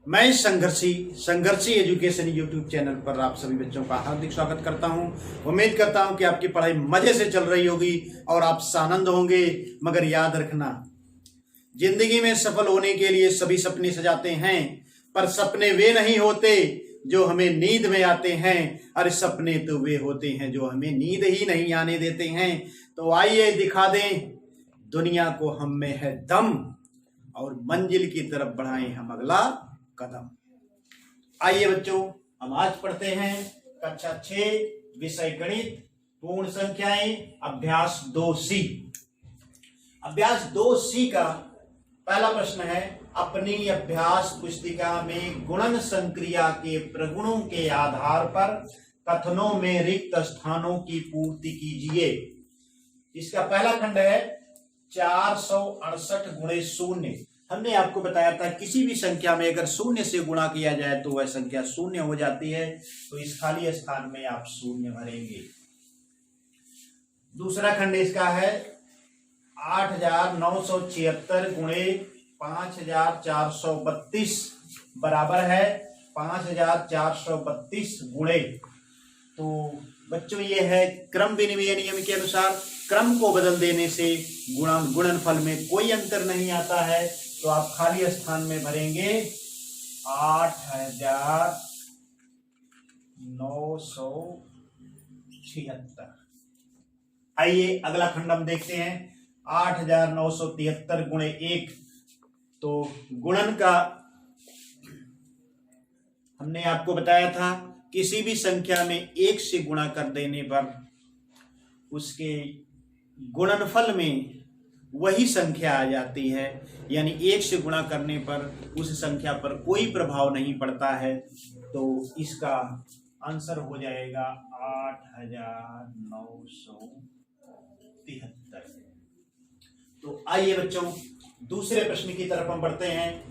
मैं संघर्षी education YouTube channel पर आप सभी बच्चों का हार्दिक स्वागत करता हूं। उम्मीद करता हूं कि आपकी पढ़ाई मजे से चल रही होगी और आप सानंद होंगे। मगर याद रखना, जिंदगी में सफल होने के लिए सभी सपने सजाते हैं, पर सपने वे नहीं होते जो हमें नींद में आते हैं। अरे सपने तो वे होते हैं जो हमें नींद ही नहीं आने देते हैं। तो आइए दिखा दें दुनिया को हम में है दम, और मंजिल की तरफ बढ़ाएं हम अगला कदम। आइए बच्चों, हम आज पढ़ते हैं कक्षा 6 विषय गणित, पूर्ण संख्याएं, अभ्यास 2C। अभ्यास 2C का पहला प्रश्न है, अपनी अभ्यास पुस्तिका में गुणन संक्रिया के प्रगुणों के आधार पर कथनों में रिक्त स्थानों की पूर्ति कीजिए। इसका पहला खंड है 468 गुणे शून्य। हमने आपको बताया था किसी भी संख्या में अगर शून्य से गुणा किया जाए तो वह संख्या शून्य हो जाती है, तो इस खाली स्थान में आप शून्य भरेंगे। दूसरा खंड इसका है 8976 गुणे 5432 बराबर है 5432 गुणे। तो बच्चों ये है क्रम विनिमय नियम के अनुसार क्रम को बदल देने से गुणनफल में कोई अंतर नहीं आता है। तो आप खाली स्थान में भरेंगे 8976। आइए अगला खंड हम देखते हैं 8973 गुणे 1। तो गुणन का हमने आपको बताया था किसी भी संख्या में 1 से गुणा कर देने पर उसके गुणनफल में वही संख्या आ जाती है, यानी 1 से गुणा करने पर उस संख्या पर कोई प्रभाव नहीं पड़ता है। तो इसका आंसर हो जाएगा 8973। तो आइए बच्चों दूसरे प्रश्न की तरफ हम बढ़ते हैं।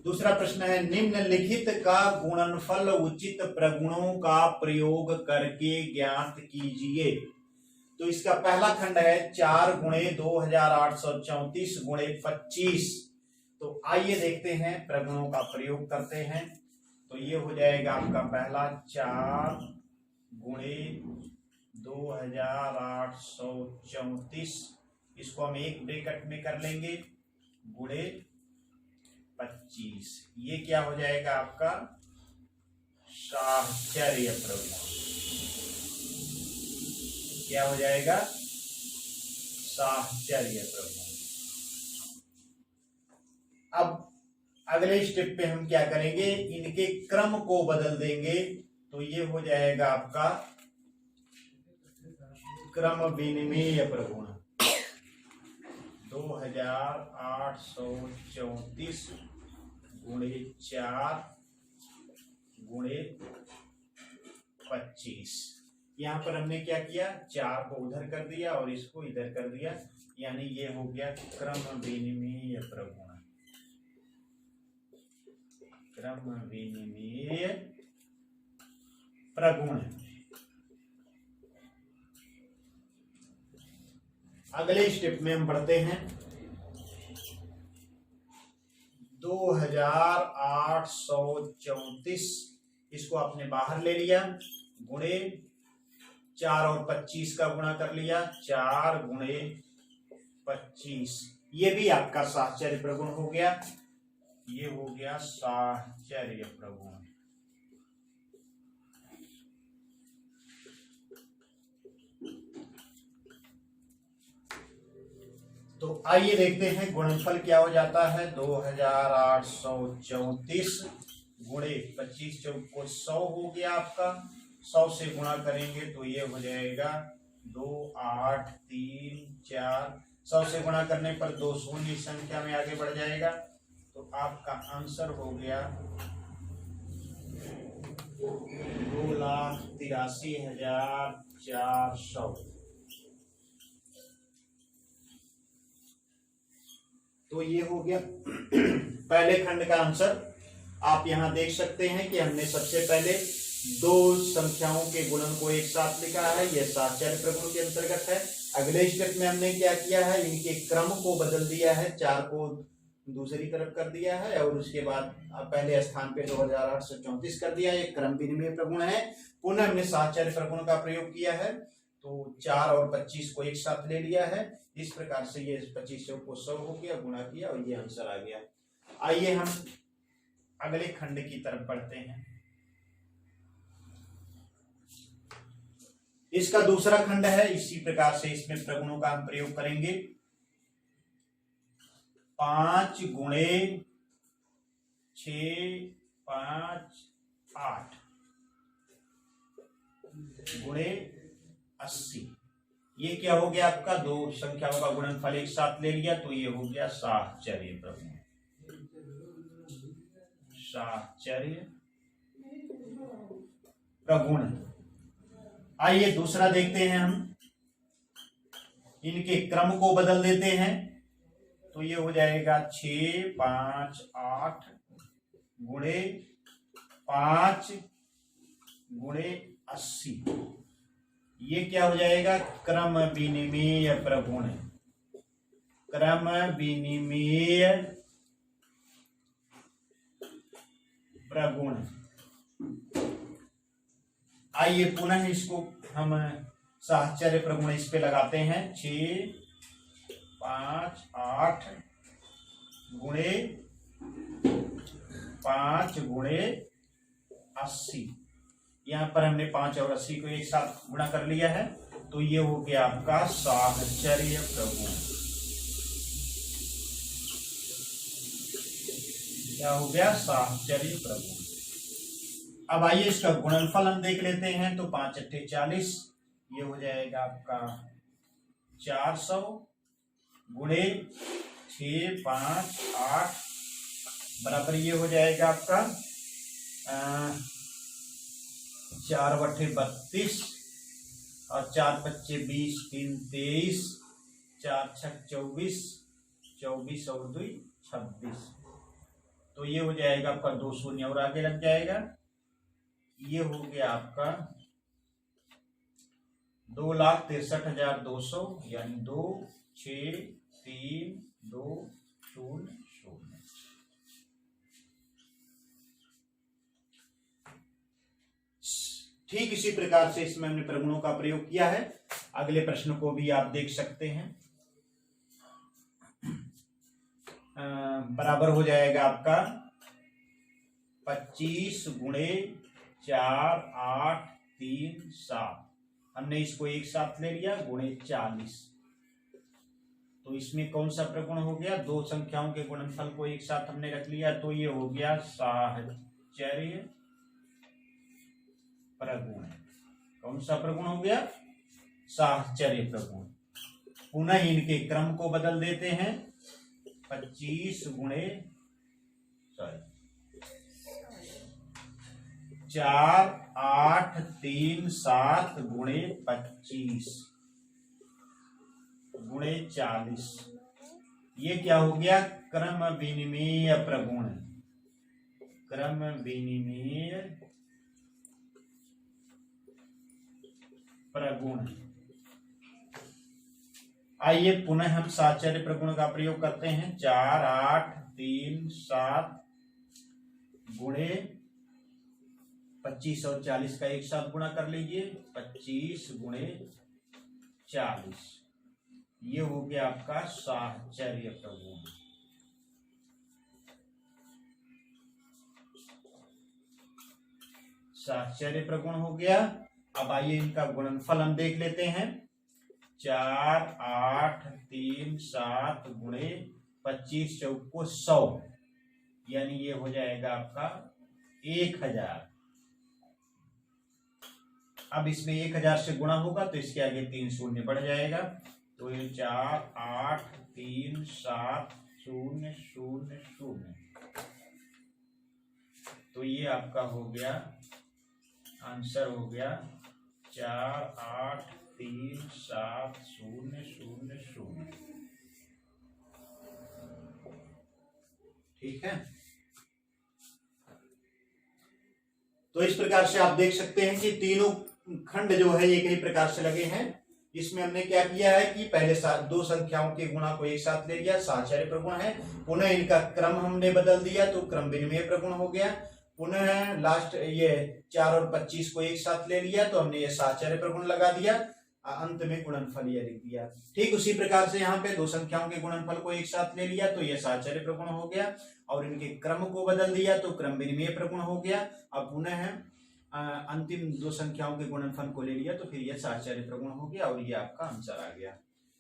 दूसरा प्रश्न है, निम्नलिखित का गुणनफल उचित प्रगुणों का प्रयोग करके ज्ञात कीजिए। तो इसका पहला खंड है 4 गुणे 2834 गुणे 25। तो आइए देखते हैं, प्रगुणों का प्रयोग करते हैं। तो ये हो जाएगा आपका पहला 4 गुणे 2834, इसको हम एक ब्रैकेट में कर लेंगे, गुणे 25। ये क्या हो जाएगा आपका साहचर्य प्रगुण। क्या हो जाएगा साहचर्य प्रगुण। अब अगले स्टेप पे हम क्या करेंगे, इनके क्रम को बदल देंगे। तो ये हो जाएगा आपका क्रम विनिमेय प्रगुण 2834 गुणे 4 गुणे 25। यहाँ पर हमने क्या किया, 4 को उधर कर दिया और इसको इधर कर दिया, यानी ये हो गया क्रम विनिमेय प्रगुण। क्रम विनिमेय प्रगुण। अगले स्टेप में हम बढ़ते हैं 2834, इसको आपने बाहर ले लिया, गुणे 4 और 25 का गुणा कर लिया, 4 गुणे 25। ये भी आपका साहचर्य प्रगुण हो गया। ये हो गया साहचर्य प्रगुण। तो आइए देखते हैं गुणनफल क्या हो जाता है। 2834 गुणे 25 चौको 100 हो गया आपका। 100 से गुणा करेंगे तो ये हो जाएगा 2834। 100 से गुणा करने पर 2 शून्य संख्या में आगे बढ़ जाएगा। तो आपका आंसर हो गया 2,83,400। तो ये हो गया पहले खंड का आंसर। आप यहां देख सकते हैं कि हमने सबसे पहले 2 संख्याओं के गुणन को एक साथ लिखा है, यह साहचर्य प्रगुण के अंतर्गत है। अगले स्टेप में हमने क्या किया है, इनके क्रम को बदल दिया है, 4 को दूसरी तरफ कर दिया है, और उसके बाद पहले स्थान पे 2834 कर दिया। ये क्रम विनिमय प्रगुण है। पुनः हमने साहचर्य प्रगुण का प्रयोग किया है, तो 4 और 25 को एक साथ ले लिया है। इस प्रकार से ये 25 को 100 हो गया, गुणा किया और ये आंसर आ गया। आइए हम अगले खंड की तरफ बढ़ते हैं। इसका दूसरा खंड है। इसी प्रकार से इसमें प्रगुणों का हम प्रयोग करेंगे। 5 गुणे 6 5 8 गुणे 80। ये क्या हो गया आपका, दो संख्याओं का गुणनफल एक साथ ले लिया, तो ये हो गया साहचर्य प्रगुण। साहचर्य प्रगुण। आइए दूसरा देखते हैं हम। इनके क्रम को बदल देते हैं, तो ये हो जाएगा 6 5 8 गुणे 5 गुणे 80। ये क्या हो जाएगा, क्रम विनिमेय प्रगुण। क्रम विनिमेय प्रगुण। आइए पुनः इसको हम साहचर्य प्रगुण इस पे लगाते हैं। 6 5 8 गुणे 5 गुणे 80। यहाँ पर हमने 5 और 80 को एक साथ गुणा कर लिया है, तो ये हो गया आपका साहचर्य प्रगुण। क्या हो गया, साहचर्य प्रगुण। अब आइए इसका गुणनफल हम देख लेते हैं। तो 5 अट्ठे 40, ये हो जाएगा आपका 400 गुणे 6 5 8 बराबर ये हो जाएगा आपका 4 बट्ठे 32 और 4 पच्चे 20, 3 23, 4 छक 24, 24 और 2 26। तो ये हो जाएगा आपका 2 शून्य और आगे लग जाएगा। ये हो गया आपका 2,63,200, यानी 2 6 3 2 0 0। ठीक इसी प्रकार से इसमें हमने प्रगुणों का प्रयोग किया है। अगले प्रश्न को भी आप देख सकते हैं। बराबर हो जाएगा आपका 25 गुणे 4 8 3 7। हमने इसको एक साथ ले लिया, गुणे 40। तो इसमें कौन सा प्रगुण हो गया, दो संख्याओं के गुणनफल को एक साथ हमने रख लिया, तो ये हो गया साहचर्य प्रगुण। कौन सा प्रगुण हो गया, साहचर्य प्रगुण। पुनः इनके क्रम को बदल देते हैं। 25 गुणे 4 8 3 7 गुणे 25 गुणे 40। ये क्या हो गया, क्रम विनिमेय प्रगुण। क्रम विनिमेय प्रगुण। आइए पुनः हम साहचर्य प्रगुण का प्रयोग करते हैं। 4 8 3 7 गुणे 25 और 40 का एक साथ गुणा कर लीजिए। 25 गुणे 40, ये हो गया आपका साहचर्य प्रगुण। साहचर्य प्रगुण हो गया। अब आइए इनका गुणनफल हम देख लेते हैं। 4 8 3 7 गुणे 25 चौको 100, यानी ये हो जाएगा आपका 1000। अब इसमें 1000 से गुणा होगा तो इसके आगे 3 शून्य बढ़ जाएगा, तो ये 4 8 3 7 0 0 0। तो ये आपका हो गया, आंसर हो गया 4 8 3 7 0 0 0। ठीक है। तो इस प्रकार से आप देख सकते हैं कि तीनों खंड जो है एक ही प्रकार से लगे हैं। इसमें हमने क्या किया है कि पहले दो संख्याओं के गुणा को एक साथ ले लिया, साहचर्य प्रगुण है। पुनः इनका क्रम हमने बदल दिया तो क्रम विनिमय प्रगुण हो गया। पुनः लास्ट ये 4 और 25 को एक साथ ले लिया तो हमने ये साहचर्य प्रगुण लगा दिया, अंत में गुणनफल ये लिख दिया। ठीक उसी प्रकार से यहाँ पे दो संख्याओं के गुणनफल को एक साथ ले लिया तो ये साहचर्य प्रगुण हो गया, और इनके क्रम को बदल दिया तो क्रम विनिमय प्रगुण हो गया। अब पुनः अंतिम दो संख्याओं के गुणनफल को ले लिया तो फिर यह साहचर्य प्रगुण हो गया, और ये आपका आंसर आ गया।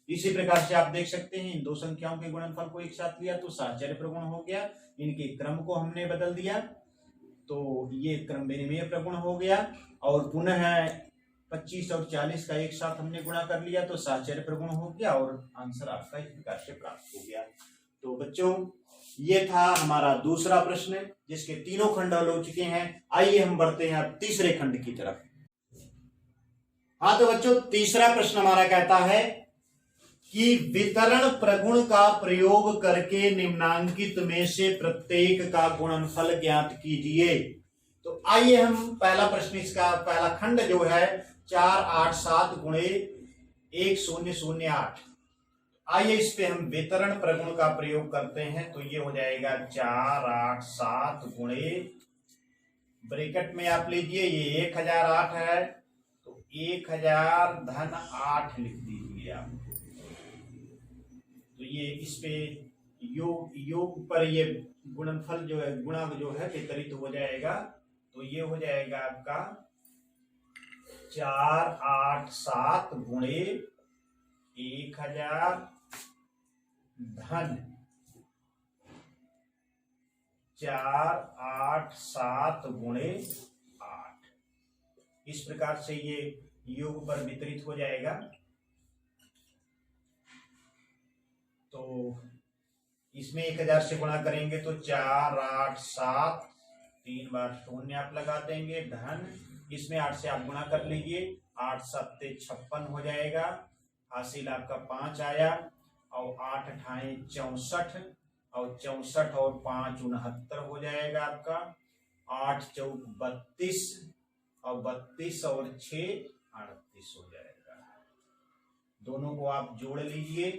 इसी प्रकार से आप देख सकते हैं इन दो संख्याओं के गुणनफल को एक साथ लिया तो साहचर्य प्रगुण हो गया, इनके क्रम को हमने बदल दिया तो ये क्रम विनिमय प्रगुण हो गया, और पुनः 25 और 40 का एक साथ हमने गुणा कर लिया तो साहचर्य प्रगुण हो गया, और आंसर आपका इस प्रकार से प्राप्त हो गया। तो बच्चों ये था हमारा दूसरा प्रश्न जिसके तीनों खंड हल हो चुके हैं। आइए हम बढ़ते हैं अब तीसरे खंड की तरफ। हाँ तो बच्चों तीसरा प्रश्न हमारा कहता है कि वितरण प्रगुण का प्रयोग करके निम्नांकित में से प्रत्येक का गुणनफल ज्ञात कीजिए। तो आइए हम पहला प्रश्न, इसका पहला खंड जो है 4, 8, 7 गुणे 1, 0, 0, 8। आइए इस पे हम वितरण प्रगुण का प्रयोग करते हैं तो ये हो जाएगा 4, 8, 7 गुणे, ब्रैकेट में आप लीजिए ये 1008 है तो 1000 धन 8 लिख दीजिए आप। तो ये इस पे योग पर ये गुणनफल जो है, गुणा जो है वितरित हो जाएगा तो ये हो जाएगा आपका 4, 8, 7 गुणे 1000 धन 4, 8, 7 गुणे 8। इस प्रकार से ये योग पर वितरित हो जाएगा। तो इसमें 1000 से गुणा करेंगे तो 4, 8, 7 3 बार 0 आप लगा देंगे, धन इसमें 8 से आप गुणा कर लीजिए, 8 7 56 हो जाएगा, हासिल आपका 5 आया, और 8 अठाए 64, और 64 और 5 69 हो जाएगा आपका, 8 चौक 32, और 32 और 6 38 हो जाएगा। दोनों को आप जोड़ लीजिए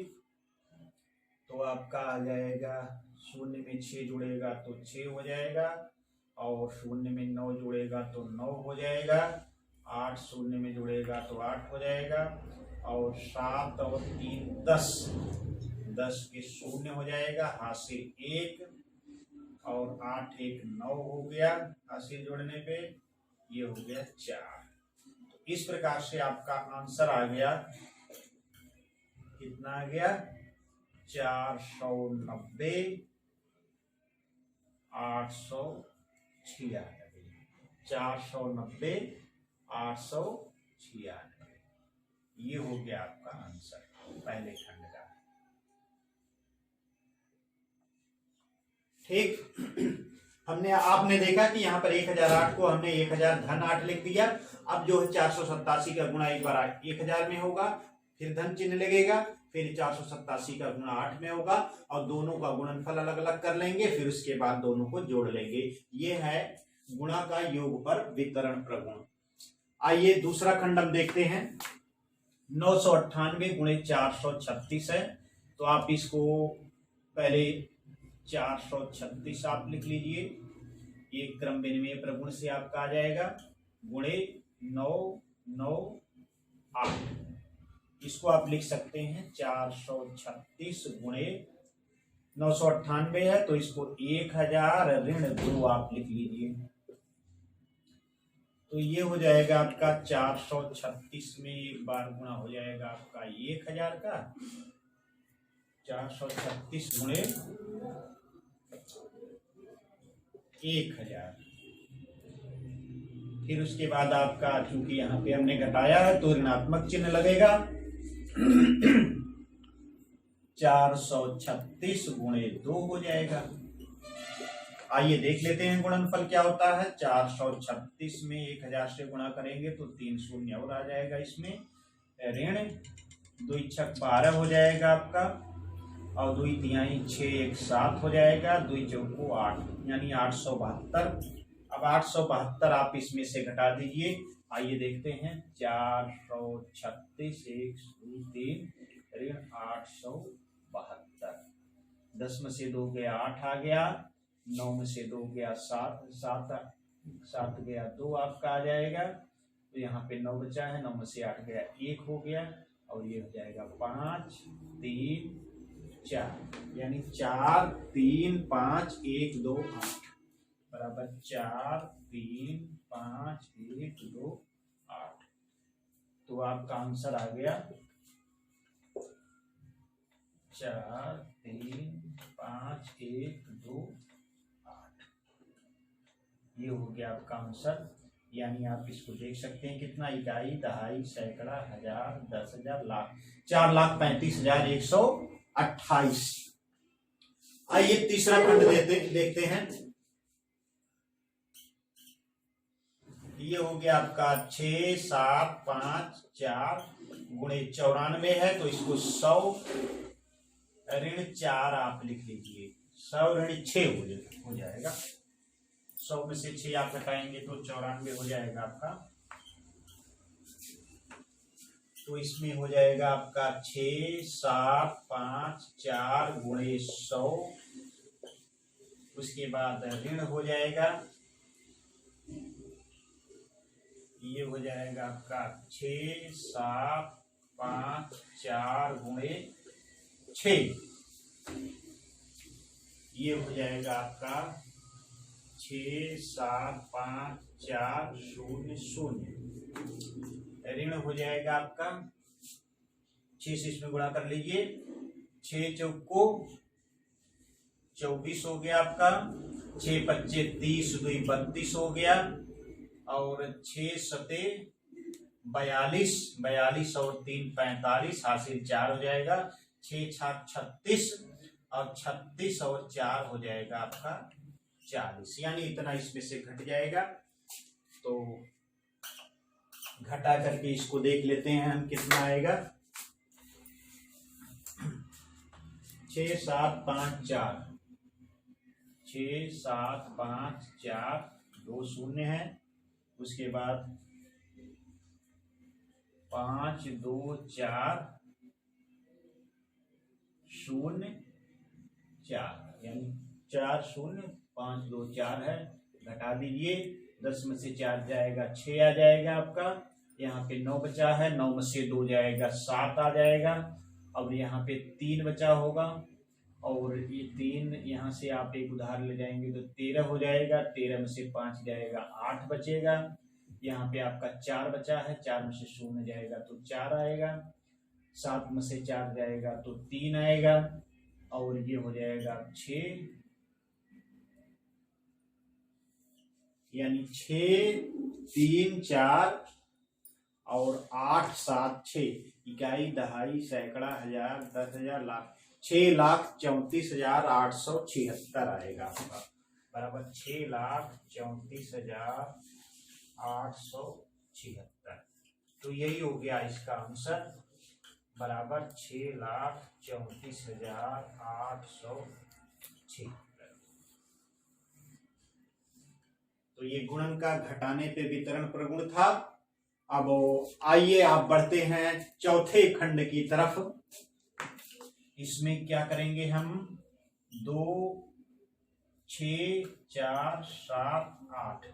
तो आपका आ जाएगा, 0 में 6 जुड़ेगा तो 6 हो जाएगा, और 0 में 9 जुड़ेगा तो 9 हो जाएगा, 8 0 में जुड़ेगा तो 8 हो जाएगा, और 7 और 3 10, 10 के 0 हो जाएगा, हासिल 1, और 8 1 9 हो गया, हासिल जोड़ने पे ये हो गया 4। तो इस प्रकार से आपका आंसर आ गया, कितना आ गया 490 896, 490 896, ये हो गया आपका आंसर पहले खंड का। ठीक, आपने देखा कि यहाँ पर 1008 को हमने 1000 धन 8 लिख दिया। अब जो है 487 का गुणा एक बार 1000 में होगा, फिर धन चिन्ह लगेगा, फिर 487 का गुणा 8 में होगा, और दोनों का गुणनफल अलग अलग कर लेंगे, फिर उसके बाद दोनों को जोड़ लेंगे। ये है गुणा का योग पर वितरण प्रगुण। आइए दूसरा खंड हम देखते हैं। 998 गुणे 436 है, तो आप इसको पहले 436 आप लिख लीजिए, ये क्रम विनिमय प्रगुण से आपका आ जाएगा, गुणे 9 9 8। इसको आप लिख सकते हैं 436 गुणे 998 है तो इसको 1000 ऋण 2 आप लिख लीजिए। तो ये हो जाएगा आपका 436 में एक बार गुणा हो जाएगा आपका 1000 का, 436 गुणे 1000। फिर उसके बाद आपका, चूंकि यहाँ पे हमने घटाया है तो ऋणात्मक चिन्ह लगेगा, 436 गुणे 2 हो जाएगा। आइए देख लेते हैं गुणनफल क्या होता है। 436 में 1000 से गुणा करेंगे तो 3 शून्य और आ जाएगा, इसमें ऋण 2 छक 12 हो जाएगा आपका, और 2 तिहाई 6 1 7 हो जाएगा, 2 चौको 8 यानी 872, अब 872 आप इसमें से घटा दीजिए। आइए देखते हैं, 436 1 3 872। 10 में से 2 गया 8 आ गया, 9 में से 2 गया 7, 7 गया 2 आपका आ जाएगा। तो यहाँ पे 9 बचा है, 9 में से 8 गया 1 हो गया, और ये हो जाएगा 5 3 4, यानी 4 3 5 1 2 8 बराबर 4 3 5 1 2 8। तो आपका आंसर आ गया 4 3 5 1 2 8। ये हो गया आपका आंसर। यानी आप इसको देख सकते हैं कितना, इकाई, दहाई, सैकड़ा, हजार, 10,000, लाख, 4,35,128। आइए तीसरा खंड देखते हैं। ये हो गया आपका 6 7 5 4 गुणे 94 है, तो इसको 100 ऋण 4 आप लिख लीजिए। 100 ऋण 6 हो जाएगा। 100 में से 6 आप घटाएंगे तो 94 हो जाएगा आपका। तो इसमें हो जाएगा आपका 6 7 5 4 गुणे 100, उसके बाद ऋण हो जाएगा, ये हो जाएगा आपका 6 7 5 4 गुणे 6, ये हो जाएगा आपका 6 7 5 4 0 0। ऋण हो जाएगा आपका 6 से इसमें गुणा कर लीजिए, 6 चौको 24 हो गया आपका, 6 पच्चे 30 2 32 हो गया, और 6 सते 42, 42 और 3 45, हासिल 4 हो जाएगा। 6 छाक 36, और 36 और 4 हो जाएगा आपका 40, यानी इतना इसमें से घट जाएगा। तो घटा करके इसको देख लेते हैं हम कितना आएगा। 6 7 5 4, 6 7 5 4, 2 शून्य है, उसके बाद 5 2 4 0 4, यानी 4 0 5 2 4 है। घटा दीजिए, 10 में से 4 जाएगा 6 आ जाएगा आपका। यहाँ पे 9 बचा है, 9 में से 2 जाएगा 7 आ जाएगा। अब यहाँ पे 3 बचा होगा, और ये 3 यहाँ से आप एक उधार ले जाएंगे तो 13 हो जाएगा। 13 में से 5 जाएगा 8 बचेगा। यहाँ पे आपका 4 बचा है, 4 में से 0 जाएगा तो 4 आएगा। 7 में से 4 जाएगा तो 3 आएगा, और ये हो जाएगा 6, यानी 6 3 4 और 8 7 6, इकाई, दहाई, सैकड़ा, हजार, 10,000, लाख, 6,34,876 आएगा आपका, बराबर 6,34,876। तो यही हो गया इसका आंसर, बराबर 6,34,876। तो ये गुणन का घटाने पे वितरण प्रगुण था। अब आइए आप बढ़ते हैं चौथे खंड की तरफ। इसमें क्या करेंगे हम, 2 6 4 7 8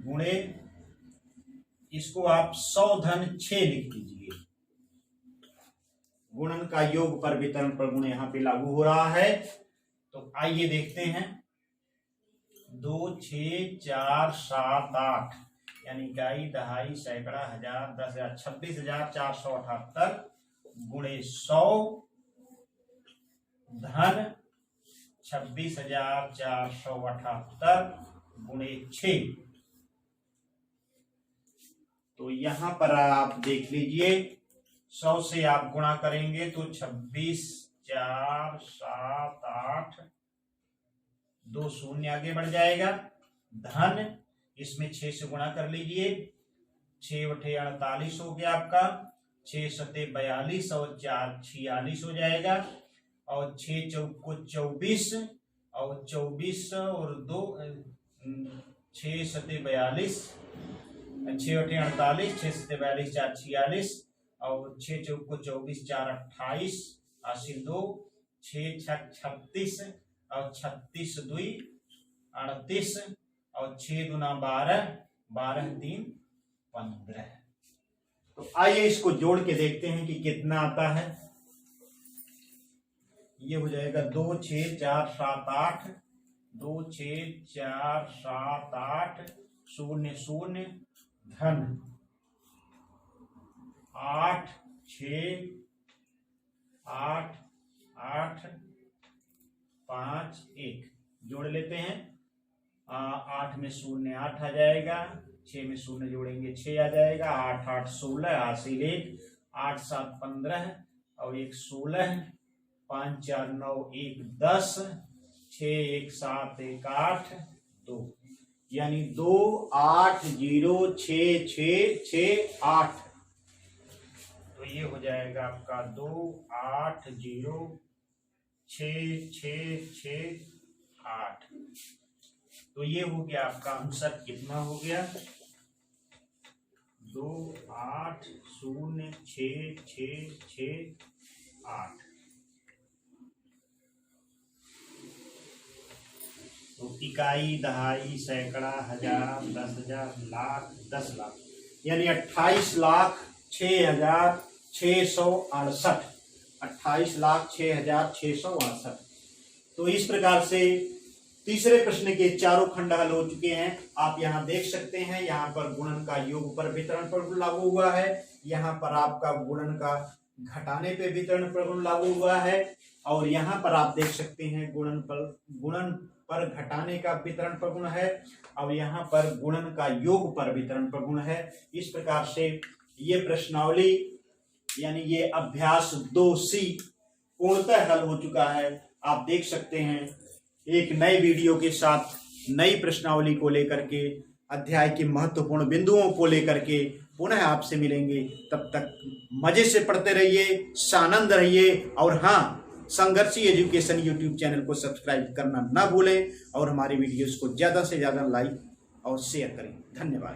गुणे, इसको आप 100 धन 6 लिख दीजिए। गुणन का योग पर वितरण प्रगुण यहाँ पे लागू हो रहा है। तो आइए देखते हैं, 2 6 4 7 8, यानी इकाई, दहाई, सैकड़ा, हजार, 10,000, 26,478 गुणे 100 धन 26,478 गुणे 6। तो यहां पर आप देख लीजिए, 100 से आप गुणा करेंगे तो 26 4 7 8, 2 शून्य आगे बढ़ जाएगा, धन इसमें 6 से गुणा कर लीजिए, 6 बटे 48 हो गया आपका, 6 सते 42 और 4 46 हो जाएगा, और 6 चौको 24 और 24 और 2 6 सते 42, 6 8 48, 6 सते 42, 4 46 और 6 चौको 24, 4 28, 82, 6 6 36 और 36 2 38 और 6 दूना 12, 12 3 15। तो आइए इसको जोड़ के देखते हैं कि कितना आता है। ये हो जाएगा 2 6 4 7 8, 2 6 4 7 8 0 0 धन 8 6 8 8 5 1। जोड़ लेते हैं। 8 में 0 8 आ जाएगा, 6 में 0 जोड़ेंगे 6 आ जाएगा, 8 8 16, 8 1, 8 7 15 और 1 16, 5 4 9 1 10, 6 1 7 1 8 2, यानी 2 8 0 6 6 6 8। तो ये हो जाएगा आपका 2 8 0 6 6 6 8। तो ये हो गया आपका आंसर। कितना हो गया? 2 8 0 6 6 6 8। तो इकाई, दहाई, सैकड़ा, हजार, 10,000, लाख, 10 लाख, यानी 28 लाख 6,668। 28 लाख 6,668। तो इस प्रकार से तीसरे प्रश्न के चारों खंड हल हो चुके हैं। आप यहाँ देख सकते हैं, यहाँ पर गुणन का योग पर वितरण प्रगुण लागू हुआ है, यहाँ पर आपका गुणन का घटाने पे वितरण प्रगुण लागू हुआ है, और यहाँ पर आप देख सकते हैं गुणन पर घटाने का वितरण प्रगुण है, और यहाँ पर गुणन का योग पर वितरण प्रगुण है। इस प्रकार से ये प्रश्नावली यानी ये अभ्यास 2C पूर्णतः हल हो चुका है। आप देख सकते हैं एक नए वीडियो के साथ नई प्रश्नावली को लेकर के, अध्याय के महत्वपूर्ण बिंदुओं को लेकर के पुनः आपसे मिलेंगे। तब तक मजे से पढ़ते रहिए, सानंद रहिए, और हाँ, संघर्षी एजुकेशन यूट्यूब चैनल को सब्सक्राइब करना ना भूलें और हमारे वीडियोस को ज़्यादा से ज़्यादा लाइक और शेयर करें। धन्यवाद।